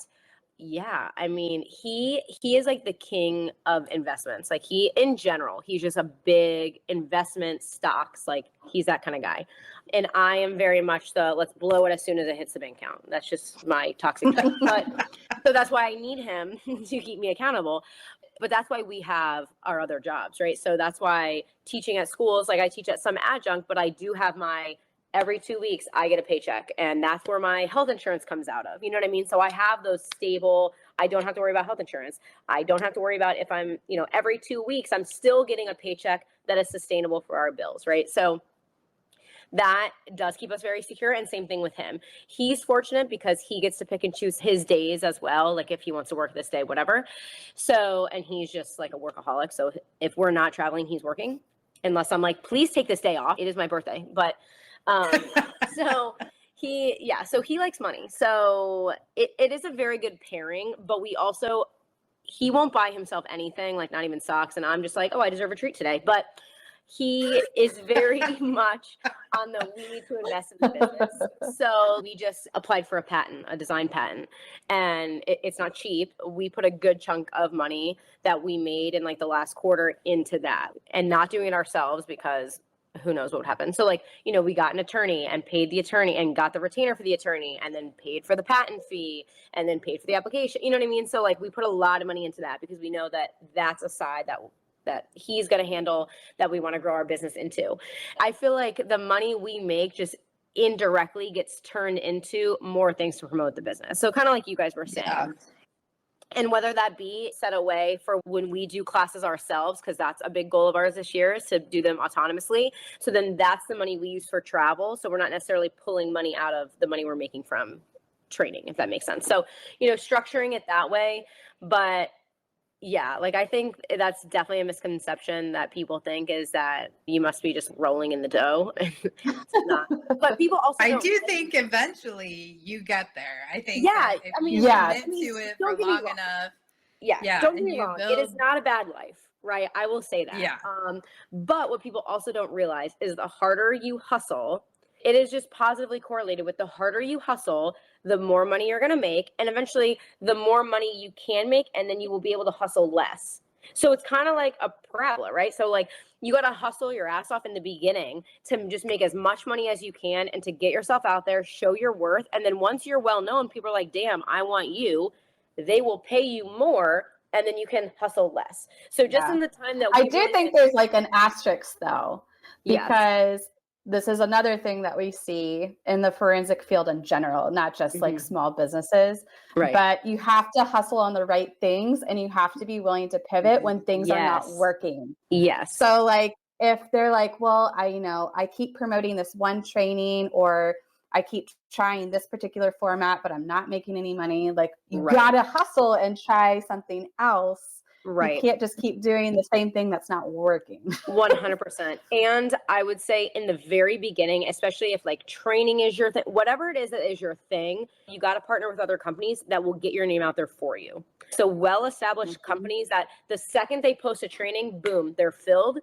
yeah, I mean, he is like the king of investments. Like in general, he's just a big investment stocks. Like he's that kind of guy. And I am very much let's blow it as soon as it hits the bank account. That's just my toxic trait. So that's why I need him to keep me accountable. But that's why we have our other jobs, right? So that's why teaching at schools, like I teach at some adjunct, but I do have every 2 weeks I get a paycheck, and that's where my health insurance comes out of. You know what I mean? So I have those stable, I don't have to worry about health insurance. I don't have to worry about if I'm, every 2 weeks, I'm still getting a paycheck that is sustainable for our bills, right? So that does keep us very secure. And same thing with him. He's fortunate because he gets to pick and choose his days as well. Like if he wants to work this day, whatever. So, and he's just like a workaholic. So if we're not traveling, he's working, unless I'm like, please take this day off. It is my birthday. But so so he likes money. So it is a very good pairing, but he won't buy himself anything, like not even socks. And I'm just like, oh, I deserve a treat today. But he is very much on the we need to invest in the business. So we just applied for a design patent, and it's not cheap. We put a good chunk of money that we made in like the last quarter into that, and not doing it ourselves because who knows what would happen. So like, we got an attorney and paid the attorney and got the retainer for the attorney and then paid for the patent fee and then paid for the application. You know what I mean? So like we put a lot of money into that because we know that that's a side that he's going to handle, that we want to grow our business into. I feel like the money we make just indirectly gets turned into more things to promote the business. So kind of like you guys were saying. Yeah. And whether that be set away for when we do classes ourselves, because that's a big goal of ours this year, is to do them autonomously. So then that's the money we use for travel. So we're not necessarily pulling money out of the money we're making from training, if that makes sense. So, structuring it that way. But yeah, like I think that's definitely a misconception that people think, is that you must be just rolling in the dough. It's not. But people also I do think eventually you get there. I think if you commit to it for long enough. Yeah, don't get me wrong. It is not a bad life, right? I will say that. Yeah. But what people also don't realize is the harder you hustle, it is just positively correlated with the harder you hustle, the more money you're going to make, and eventually the more money you can make, and then you will be able to hustle less. So it's kind of like a parabola, right? So like you got to hustle your ass off in the beginning to just make as much money as you can and to get yourself out there, show your worth. And then once you're well known, people are like, damn, I want you. They will pay you more, and then you can hustle less. So just in the time that I do think there's like an asterisk though, because this is another thing that we see in the forensic field in general, not just like small businesses, right? But you have to hustle on the right things, and you have to be willing to pivot when things are not working. Yes. So like if they're like, well, I keep promoting this one training, or I keep trying this particular format, but I'm not making any money. Like you gotta hustle and try something else. Right. You can't just keep doing the same thing that's not working. 100%. And I would say in the very beginning, especially if like training is your thing, whatever it is that is your thing, you got to partner with other companies that will get your name out there for you. So well-established companies that the second they post a training, boom, they're filled.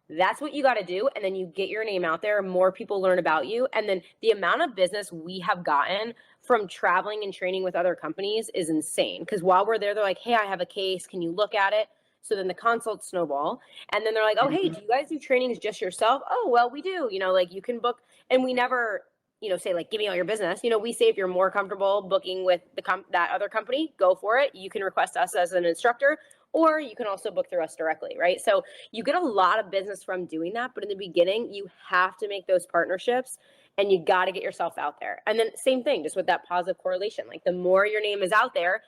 That's what you got to do. And then you get your name out there, more people learn about you. And then the amount of business we have gotten from traveling and training with other companies is insane. Because while we're there, they're like, hey, I have a case. Can you look at it? So then the consults snowball. And then they're like, oh, hey, do you guys do trainings just yourself? Oh, well, we do. Like you can book. And we never, say like, give me all your business. We say if you're more comfortable booking with that other company, go for it. You can request us as an instructor, or you can also book through us directly, right? So you get a lot of business from doing that. But in the beginning, you have to make those partnerships, and you got to get yourself out there. And then same thing, just with that positive correlation. Like the more your name is out there,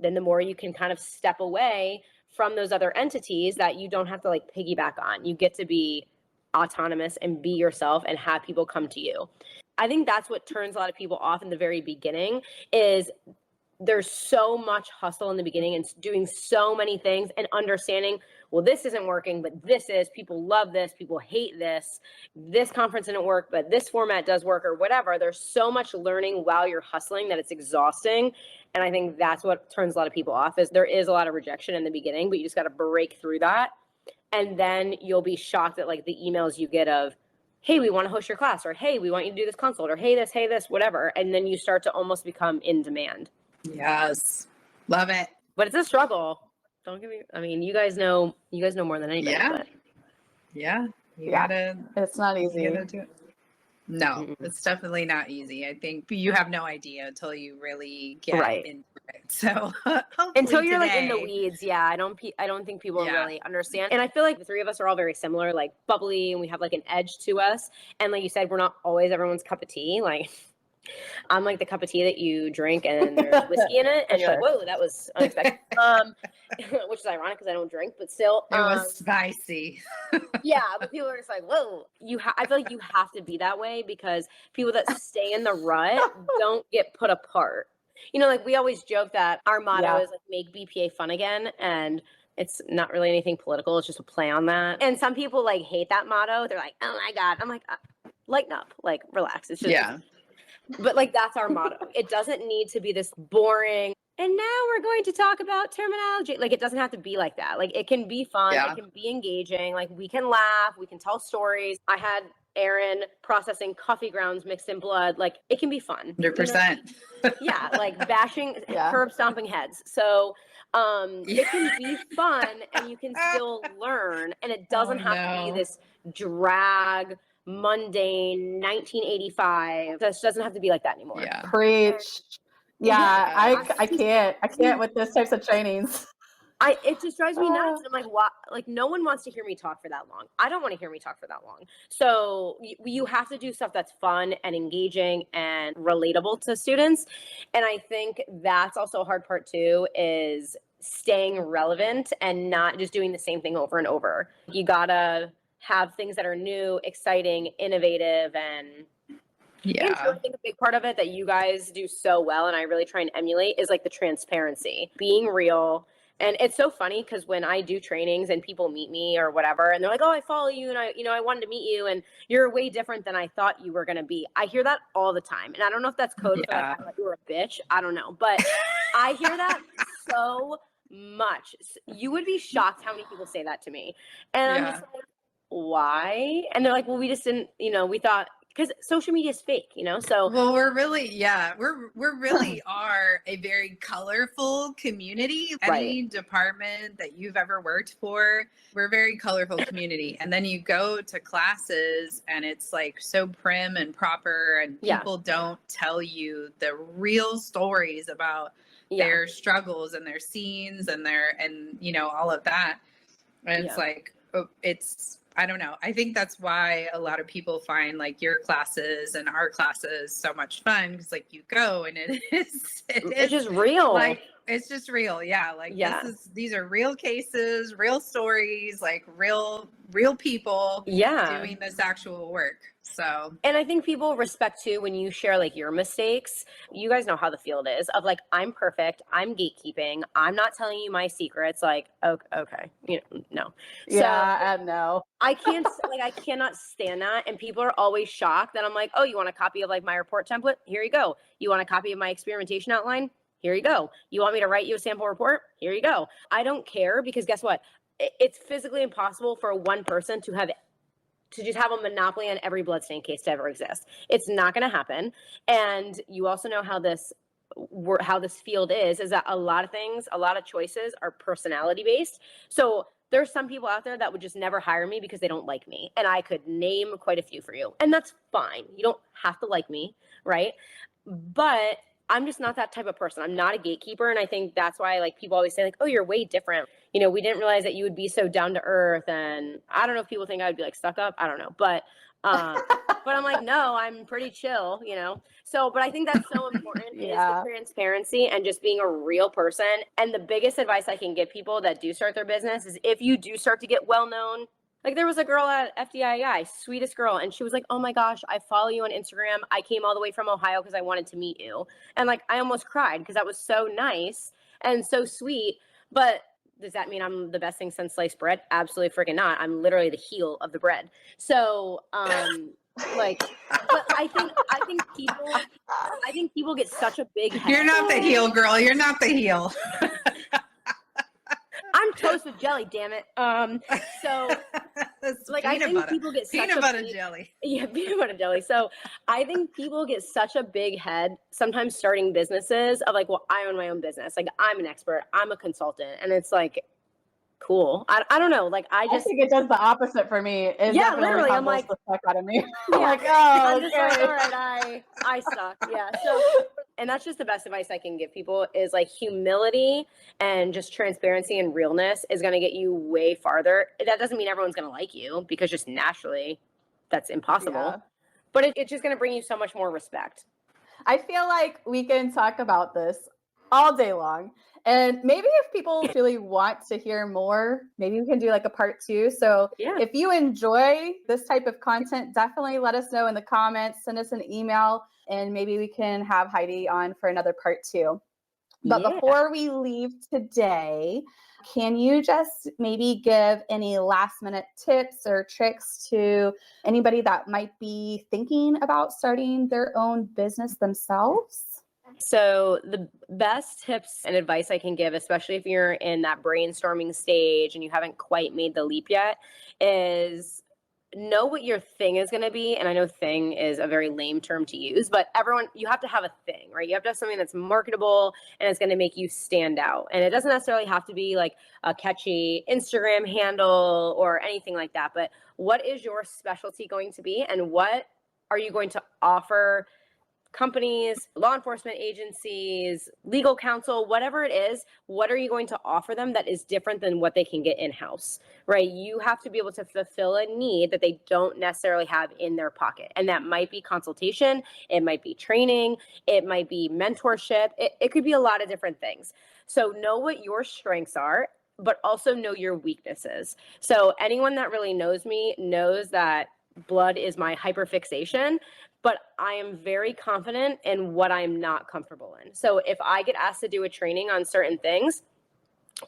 then the more you can kind of step away from those other entities that you don't have to like piggyback on. You get to be autonomous and be yourself and have people come to you. I think that's what turns a lot of people off in the very beginning, is there's so much hustle in the beginning and doing so many things and understanding, well, this isn't working, but this is, people love this, people hate this conference didn't work, but this format does work, or whatever. There's so much learning while you're hustling that it's exhausting. And I think that's what turns a lot of people off, is there is a lot of rejection in the beginning, but you just got to break through that. And then you'll be shocked at like the emails you get of, hey, we want to host your class, or hey, we want you to do this consult, or hey, this, whatever. And then you start to almost become in demand. Yes. Love it. But it's a struggle. Don't give me, you guys know more than anybody. Yeah. But. Yeah. You gotta, it's not easy. You gotta do it. No, it's definitely not easy. I think you have no idea until you really get into it. So until you're like in the weeds, I don't think people really understand. And I feel like the three of us are all very similar, like bubbly, and we have like an edge to us. And like you said, we're not always everyone's cup of tea. Like I'm like the cup of tea that you drink and there's whiskey in it, and you're like, whoa, that was unexpected. Which is ironic because I don't drink, but still. It was spicy. Yeah, but people are just like, whoa. I feel like you have to be that way because people that stay in the rut don't get put apart. You know, like we always joke that our motto is like make BPA fun again, and it's not really anything political. It's just a play on that. And some people like hate that motto. They're like, oh my God. I'm like, lighten up, like relax. It's just, but like that's our motto. It doesn't need to be this boring. And now we're going to talk about terminology. Like it doesn't have to be like that. Like it can be fun. It can be engaging. Like we can laugh. We can tell stories. I had Aaron processing coffee grounds mixed in blood. Like it can be fun. 100%. Yeah, like bashing, curb stomping heads. So it can be fun and you can still learn. And it doesn't have to be this drag, mundane 1985. This doesn't have to be like that anymore. Yeah. Preach. Yeah, I can't with those types of trainings. It just drives me nuts. And I'm like, what? Like, no one wants to hear me talk for that long. I don't want to hear me talk for that long. So you have to do stuff that's fun and engaging and relatable to students. And I think that's also a hard part too, is staying relevant and not just doing the same thing over and over. You gotta have things that are new, exciting, innovative, and I think a big part of it that you guys do so well, and I really try and emulate, is like the transparency, being real. And it's so funny because when I do trainings and people meet me or whatever, and they're like, oh, I follow you and I wanted to meet you and you're way different than I thought you were going to be. I hear that all the time. And I don't know if that's code for like you were a bitch. I don't know. But I hear that so much. You would be shocked how many people say that to me. And I'm just like, why? And they're like, well, we just didn't, we thought, because social media is fake, so. Well, we're really, we're really are a very colorful community. Any department that you've ever worked for, we're a very colorful community. And then you go to classes and it's like so prim and proper, and people don't tell you the real stories about their struggles and their scenes and all of that. And it's like, I don't know. I think that's why a lot of people find like your classes and our classes so much fun, because like you go and it's just real. Like it's just real. Yeah. Like these are real cases, real stories, like real people doing this actual work. So, and I think people respect too when you share like your mistakes. You guys know how the field is of like, I'm perfect, I'm gatekeeping, I'm not telling you my secrets. Like, okay, no. No. I can't I cannot stand that. And people are always shocked that I'm like, oh, you want a copy of like my report template? Here you go. You want a copy of my experimentation outline? Here you go. You want me to write you a sample report? Here you go. I don't care, because guess what? It's physically impossible for one person to just have a monopoly on every bloodstain case to ever exist. It's not going to happen. And you also know how this field is that a lot of things, a lot of choices are personality based. So there's some people out there that would just never hire me because they don't like me. And I could name quite a few for you. And that's fine. You don't have to like me, right? But I'm just not that type of person. I'm not a gatekeeper. And I think that's why like people always say like, oh, you're way different. We didn't realize that you would be so down to earth. And I don't know if people think I would be like stuck up. I don't know. But I'm like, no, I'm pretty chill, So, but I think that's so important is the transparency and just being a real person. And the biggest advice I can give people that do start their business is if you do start to get well known. Like there was a girl at FDII, sweetest girl. And she was like, oh my gosh, I follow you on Instagram. I came all the way from Ohio because I wanted to meet you. And like, I almost cried because that was so nice and so sweet. But does that mean I'm the best thing since sliced bread? Absolutely freaking not. I'm literally the heel of the bread. So, but I think people get such a big head. You're not the heel, girl. You're not the heel. I'm toast with jelly, damn it. So like I think people get such peanut butter jelly. Yeah, peanut butter jelly. So I think people get such a big head sometimes starting businesses of like, well, I own my own business. Like I'm an expert, I'm a consultant. And it's like, cool. I don't know. Like I think it does the opposite for me. It literally I'm like the fuck out of me. I'm like, oh, I'm just like, all right, I suck. Yeah. So and that's just the best advice I can give people is like humility and just transparency and realness is going to get you way farther. That doesn't mean everyone's going to like you because just naturally that's impossible. But it's just going to bring you so much more respect. I feel like we can talk about this all day long. And maybe if people really want to hear more, maybe we can do like a part 2. So Yeah. if you enjoy this type of content, definitely let us know in the comments, send us an email, and maybe we can have Heidi on for another part 2. But before we leave today, can you just maybe give any last minute tips or tricks to anybody that might be thinking about starting their own business themselves? So the best tips and advice I can give, especially if you're in that brainstorming stage and you haven't quite made the leap yet, is know what your thing is going to be. And I know thing is a very lame term to use, but you have to have a thing, right? You have to have something that's marketable and it's going to make you stand out. And it doesn't necessarily have to be like a catchy Instagram handle or anything like that. But what is your specialty going to be? And what are you going to offer companies, law enforcement agencies, legal counsel, whatever it is, what are you going to offer them that is different than what they can get in-house, right? You have to be able to fulfill a need that they don't necessarily have in their pocket. And that might be consultation, it might be training, it might be mentorship, it could be a lot of different things. So know what your strengths are, but also know your weaknesses. So anyone that really knows me knows that blood is my hyperfixation, but I am very confident in what I'm not comfortable in. So if I get asked to do a training on certain things,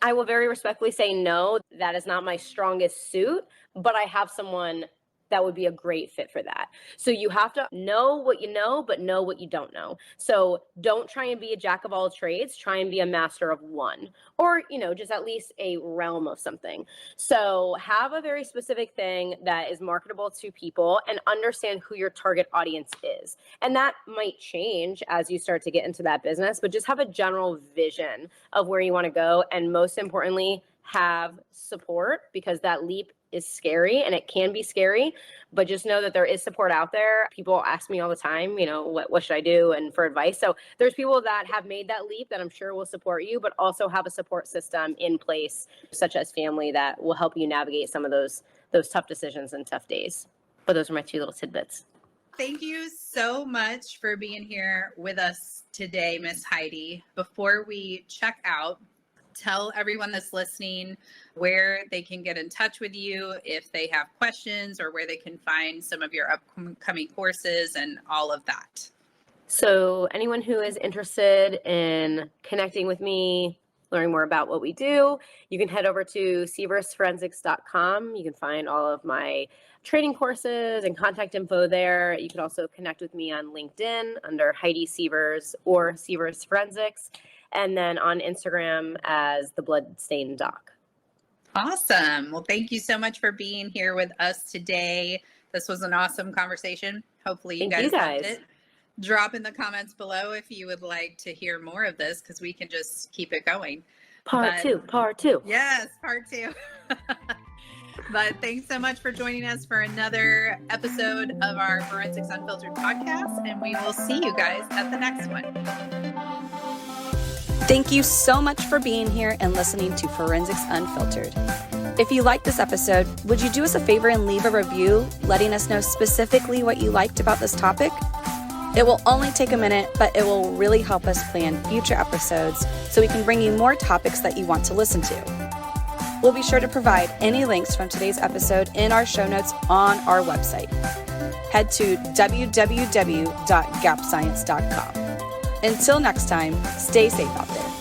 I will very respectfully say, no, that is not my strongest suit, but I have someone that would be a great fit for that. So you have to know what you know, but know what you don't know. So don't try and be a jack of all trades, try and be a master of one, or, just at least a realm of something. So have a very specific thing that is marketable to people and understand who your target audience is. And that might change as you start to get into that business, but just have a general vision of where you want to go. And most importantly, have support, because that leap is scary and it can be scary, but just know that there is support out there. People ask me all the time, what should I do, and for advice. So there's people that have made that leap that I'm sure will support you, but also have a support system in place, such as family, that will help you navigate some of those tough decisions and tough days. But those are my 2 little tidbits. Thank you so much for being here with us today, Miss Heidi. Before we check out, tell everyone that's listening where they can get in touch with you if they have questions, or where they can find some of your upcoming courses and all of that. So anyone who is interested in connecting with me, learning more about what we do, you can head over to sieversforensics.com. You can find all of my training courses and contact info there. You can also connect with me on LinkedIn under Heidi Sievers or Sievers Forensics, and then on Instagram as the Bloodstain Doc. Awesome. Well, thank you so much for being here with us today. This was an awesome conversation. Hopefully you guys loved it. Drop in the comments below if you would like to hear more of this, because we can just keep it going. Part two. Yes, part 2. But thanks so much for joining us for another episode of our Forensics Unfiltered podcast, and we will see you guys at the next one. Thank you so much for being here and listening to Forensics Unfiltered. If you liked this episode, would you do us a favor and leave a review letting us know specifically what you liked about this topic? It will only take a minute, but it will really help us plan future episodes so we can bring you more topics that you want to listen to. We'll be sure to provide any links from today's episode in our show notes on our website. Head to www.gapscience.com. Until next time, stay safe out there.